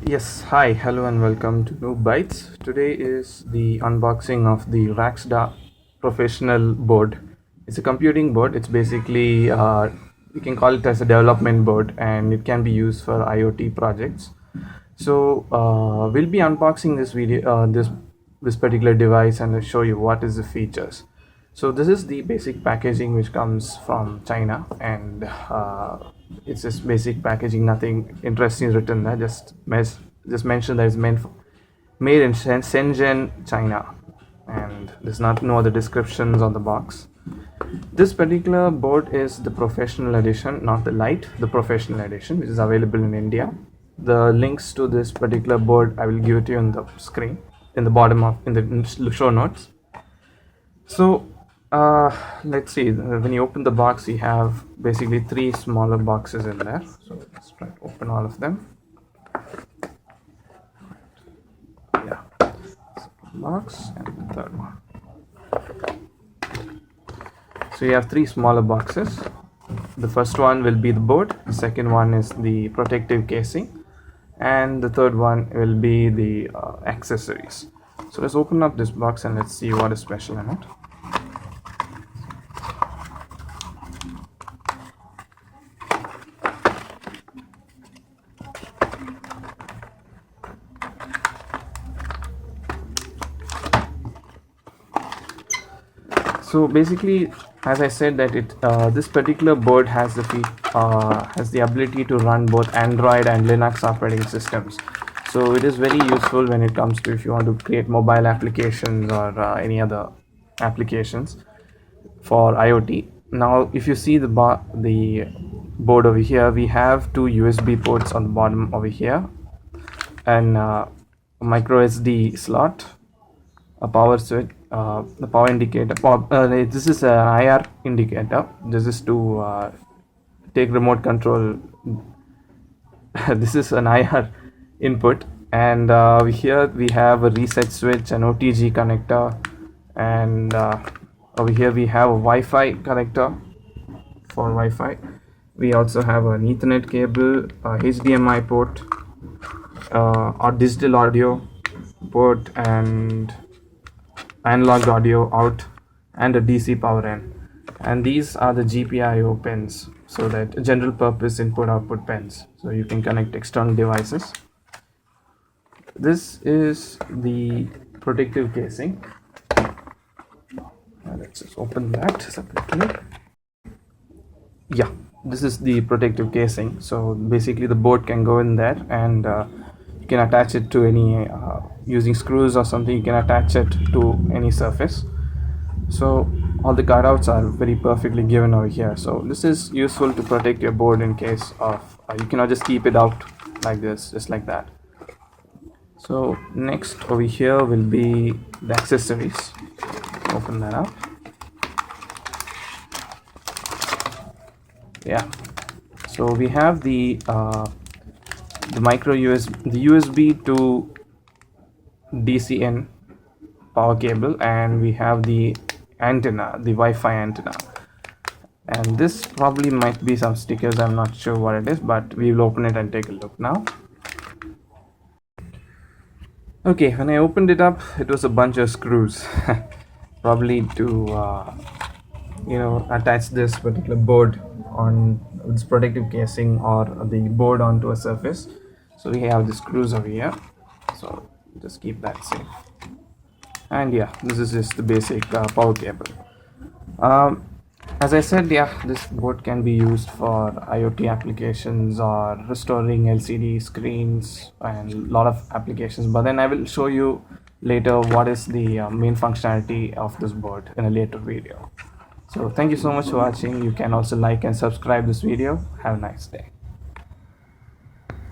Yes, hi, hello, and welcome to Noob Bytes. Today is the unboxing of the Raxda Professional board. It's a computing board. It's basically, you can call it as a development board, and it can be used for IoT projects. So, we'll be unboxing this this particular device and I'll show you what is the features. So this is the basic packaging which comes from China, and it's just basic packaging, nothing interesting is written there. Just mention that it's made in Shenzhen, China, and there's not no other descriptions on the box. This particular board is the professional edition, not the light, the professional edition, which is available in India. The links to this particular board I will give it to you on the screen, in the bottom of in the show notes. So let's see, when you open the box you have basically three smaller boxes in there. So let's try to open all of them. Yeah, second box and the third one. So you have three smaller boxes. The first one will be the board, the second one is the protective casing, and the third one will be the accessories. So let's open up this box and let's see what is special in it. So basically, as I said, that this particular board has the ability to run both Android and Linux operating systems. So it is very useful when it comes to if you want to create mobile applications or any other applications for IoT. Now, if you see the board over here, we have two USB ports on the bottom over here, and a micro SD slot, a power switch, the power indicator. This is an IR indicator. This is to take remote control. This is an IR input, and here we have a reset switch, an OTG connector, and over here we have a Wi-Fi connector for Wi-Fi. We also have an Ethernet cable, a HDMI port, or digital audio port, and analog audio out, and a DC power in. And these are the GPIO pins, so that general purpose input output pins, so you can connect external devices. This is the protective casing. Let's just open that separately. Yeah, this is the protective casing. So basically the board can go in there, and you can attach it to any using screws or something. You can attach it to any surface. So all the cutouts are very perfectly given over here. So this is useful to protect your board in case of you cannot just keep it out like this, just like that. So next over here will be the accessories. Open that up. Yeah, so we have the micro USB, the USB to DC in power cable, and we have the antenna, the Wi-Fi antenna. And this probably might be some stickers, I'm not sure what it is, but we will open it and take a look now. Okay, when I opened it up, it was a bunch of screws, probably to attach this particular board on this protective casing or the board onto a surface. So we have the screws over here, so just keep that safe. And yeah, this is just the basic power cable. As I said, yeah, this board can be used for IoT applications or restoring LCD screens and a lot of applications, but then I will show you later what is the main functionality of this board in a later video. So thank you so much for watching. You can also like and subscribe this video. Have a nice day.